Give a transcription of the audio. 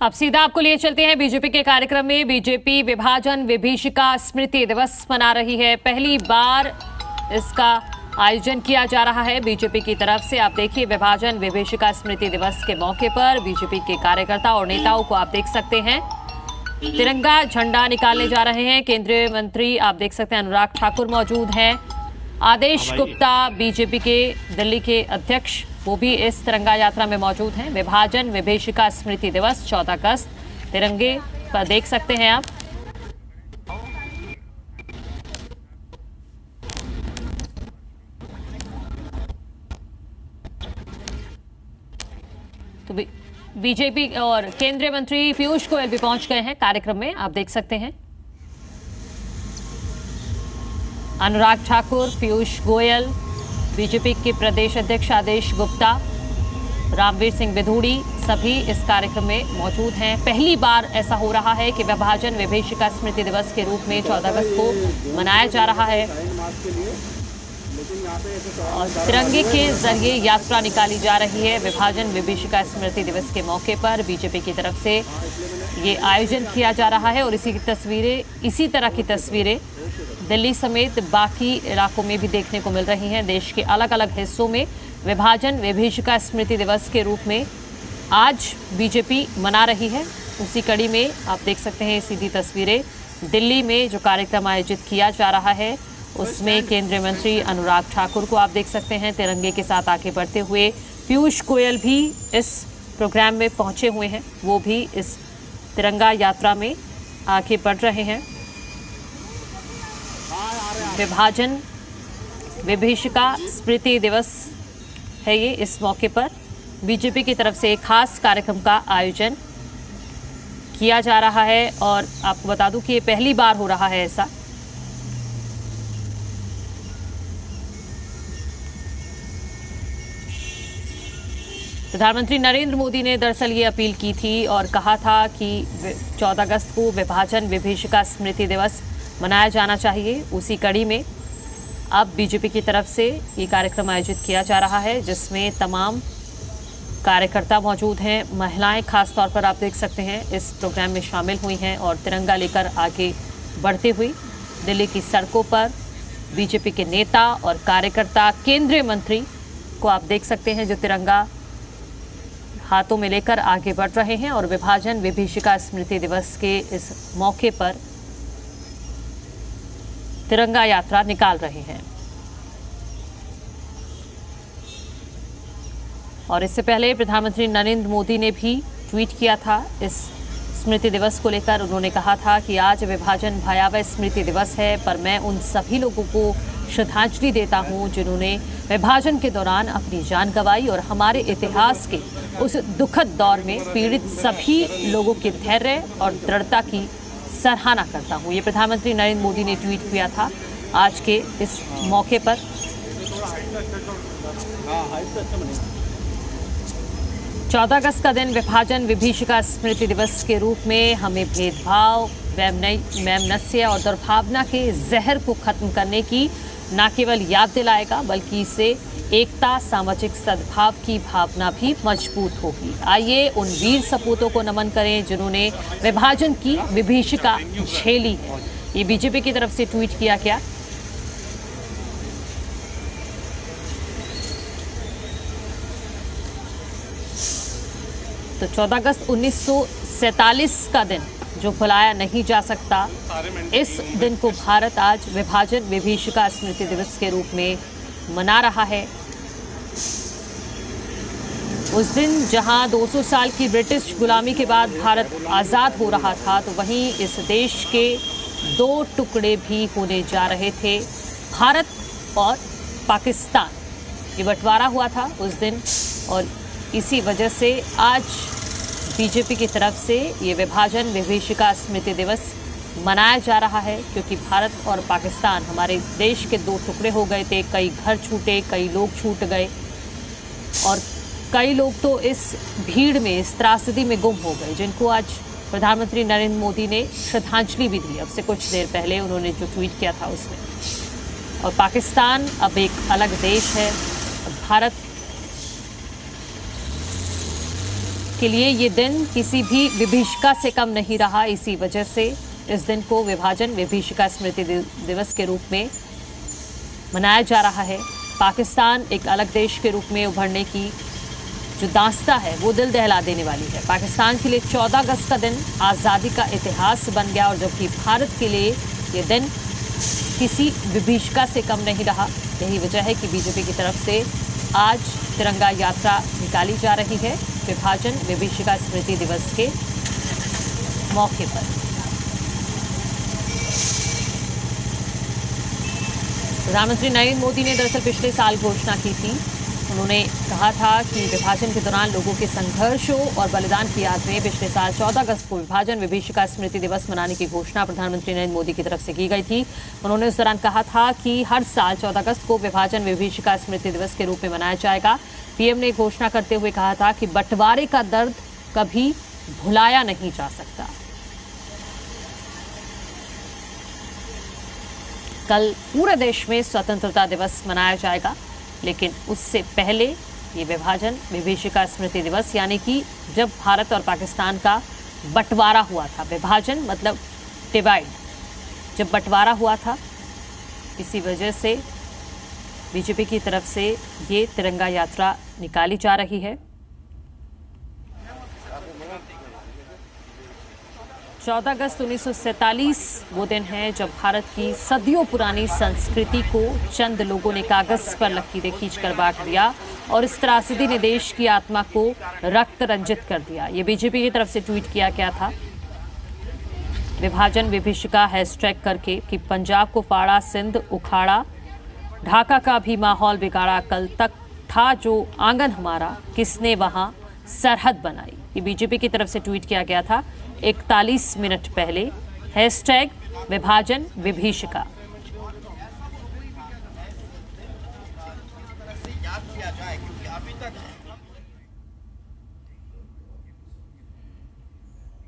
अब सीधा आपको लिए चलते हैं बीजेपी के कार्यक्रम में। बीजेपी विभाजन विभीषिका स्मृति दिवस मना रही है। पहली बार इसका आयोजन किया जा रहा है बीजेपी की तरफ से। आप देखिए, विभाजन विभीषिका स्मृति दिवस के मौके पर बीजेपी के कार्यकर्ता और नेताओं को आप देख सकते हैं तिरंगा झंडा निकालने जा रहे हैं। केंद्रीय मंत्री आप देख सकते हैं अनुराग ठाकुर मौजूद हैं। आदेश गुप्ता बीजेपी के दिल्ली के अध्यक्ष, वो भी इस तिरंगा यात्रा में मौजूद हैं। विभाजन विभीषिका स्मृति दिवस 14 अगस्त तिरंगे पर देख सकते हैं आप। तो बीजेपी और केंद्रीय मंत्री पीयूष गोयल भी पहुंच गए हैं कार्यक्रम में, आप देख सकते हैं। अनुराग ठाकुर, पीयूष गोयल, बीजेपी के प्रदेश अध्यक्ष आदेश गुप्ता, रामवीर सिंह बिधूड़ी सभी इस कार्यक्रम में मौजूद हैं। पहली बार ऐसा हो रहा है कि विभाजन विभीषिका स्मृति दिवस के रूप में 14 अगस्त को मनाया जा रहा है और तिरंगे के जरिए यात्रा निकाली जा रही है। विभाजन विभीषिका स्मृति दिवस के मौके पर बीजेपी की तरफ से ये आयोजन किया जा रहा है और इसी तरह की तस्वीरें दिल्ली समेत बाकी इलाकों में भी देखने को मिल रही हैं। देश के अलग अलग हिस्सों में विभाजन विभीषिका स्मृति दिवस के रूप में आज बीजेपी मना रही है। उसी कड़ी में आप देख सकते हैं सीधी तस्वीरें। दिल्ली में जो कार्यक्रम आयोजित किया जा रहा है उसमें केंद्रीय मंत्री अनुराग ठाकुर को आप देख सकते हैं तिरंगे के साथ आगे बढ़ते हुए। पीयूष गोयल भी इस प्रोग्राम में पहुंचे हुए हैं, वो भी इस तिरंगा यात्रा में आगे बढ़ रहे हैं। विभाजन विभीषिका स्मृति दिवस है ये। इस मौके पर बीजेपी की तरफ से एक खास कार्यक्रम का आयोजन किया जा रहा है और आपको बता दूं कि ये पहली बार हो रहा है ऐसा। प्रधानमंत्री नरेंद्र मोदी ने दरअसल ये अपील की थी और कहा था कि 14 अगस्त को विभाजन विभीषिका स्मृति दिवस मनाया जाना चाहिए। उसी कड़ी में अब बीजेपी की तरफ से ये कार्यक्रम आयोजित किया जा रहा है जिसमें तमाम कार्यकर्ता मौजूद हैं। महिलाएं खास तौर पर आप देख सकते हैं इस प्रोग्राम में शामिल हुई हैं और तिरंगा लेकर आगे बढ़ते हुए दिल्ली की सड़कों पर बीजेपी के नेता और कार्यकर्ता, केंद्रीय मंत्री को आप देख सकते हैं जो तिरंगा हाथों में लेकर आगे बढ़ रहे हैं और विभाजन विभीषिका स्मृति दिवस के इस मौके पर तिरंगा यात्रा निकाल रहे हैं। और इससे पहले प्रधानमंत्री नरेंद्र मोदी ने भी ट्वीट किया था इस स्मृति दिवस को लेकर। उन्होंने कहा था कि आज विभाजन भयावह स्मृति दिवस है, पर मैं उन सभी लोगों को श्रद्धांजलि देता हूं जिन्होंने विभाजन के दौरान अपनी जान गंवाई और हमारे इतिहास के उस दुखद दौर में पीड़ित सभी लोगों के धैर्य और दृढ़ता की सराहना करता हूं। ये प्रधानमंत्री नरेंद्र मोदी ने ट्वीट किया था आज के इस मौके पर। चौदह अगस्त का दिन विभाजन विभीषिका स्मृति दिवस के रूप में हमें भेदभाव, वैमनस्य और दुर्भावना के जहर को खत्म करने की न केवल याद दिलाएगा बल्कि इससे एकता, सामाजिक सद्भाव की भावना भी मजबूत होगी। आइए उन वीर सपूतों को नमन करें जिन्होंने विभाजन की विभीषिका झेली है। ये बीजेपी की तरफ से ट्वीट किया गया। तो 14 अगस्त 1947 का दिन जो भुलाया नहीं जा सकता, इस दिन को भारत आज विभाजन विभीषिका स्मृति दिवस के रूप में मना रहा है। उस दिन जहां 200 साल की ब्रिटिश गुलामी के बाद भारत आज़ाद हो रहा था, तो वहीं इस देश के दो टुकड़े भी होने जा रहे थे, भारत और पाकिस्तान। ये बंटवारा हुआ था उस दिन और इसी वजह से आज बीजेपी की तरफ से ये विभाजन विभीषिका स्मृति दिवस मनाया जा रहा है क्योंकि भारत और पाकिस्तान हमारे देश के दो टुकड़े हो गए थे। कई घर छूटे, कई लोग छूट गए और कई लोग तो इस भीड़ में, इस त्रासदी में गुम हो गए, जिनको आज प्रधानमंत्री नरेंद्र मोदी ने श्रद्धांजलि भी दी। अब से कुछ देर पहले उन्होंने जो ट्वीट किया था उसमें। और पाकिस्तान अब एक अलग देश है, भारत के लिए ये दिन किसी भी विभीषिका से कम नहीं रहा। इसी वजह से इस दिन को विभाजन विभीषिका स्मृति दिवस के रूप में मनाया जा रहा है। पाकिस्तान एक अलग देश के रूप में उभरने की जो दास्तां है वो दिल दहला देने वाली है। पाकिस्तान के लिए 14 अगस्त का दिन आज़ादी का इतिहास बन गया और जबकि भारत के लिए ये दिन किसी विभीषिका से कम नहीं रहा। यही वजह है कि बीजेपी की तरफ से आज तिरंगा यात्रा निकाली जा रही है विभाजन विभीषिका स्मृति दिवस के मौके पर। प्रधानमंत्री नरेंद्र मोदी ने दरअसल पिछले साल घोषणा की थी। उन्होंने कहा था कि विभाजन के दौरान लोगों के संघर्षों और बलिदान की याद में पिछले साल 14 अगस्त को विभाजन विभीषिका स्मृति दिवस मनाने की घोषणा प्रधानमंत्री नरेंद्र मोदी की तरफ से की गई थी। उन्होंने उस दौरान कहा था कि हर साल 14 अगस्त को विभाजन विभीषिका स्मृति दिवस के रूप में मनाया जाएगा। पीएम ने घोषणा करते हुए कहा था कि बंटवारे का दर्द कभी भुलाया नहीं जा सकता। कल पूरे देश में स्वतंत्रता दिवस मनाया जाएगा, लेकिन उससे पहले ये विभाजन विभीषिका स्मृति दिवस यानी कि जब भारत और पाकिस्तान का बंटवारा हुआ था, विभाजन मतलब डिवाइड, जब बंटवारा हुआ था, इसी वजह से बीजेपी की तरफ से ये तिरंगा यात्रा निकाली जा रही है। 14 अगस्त 1947 वो दिन है जब भारत की सदियों पुरानी संस्कृति को चंद लोगों ने कागज पर लकीरें खींचकर बांट दिया और इस त्रासदी ने देश की आत्मा को रक्त रंजित कर दिया। ये बीजेपी की तरफ से ट्वीट किया गया था विभाजन विभीषिका हैशटैग करके कि पंजाब को फाड़ा, सिंध उखाड़ा, ढाका का भी माहौल बिगाड़ा, कल तक था जो आंगन हमारा, किसने वहां सरहद बनाई। ये बीजेपी की तरफ से ट्वीट किया गया था 41 मिनट पहले। हैशटैग विभाजन विभीषिका। याद किया जाए क्योंकि अभी तक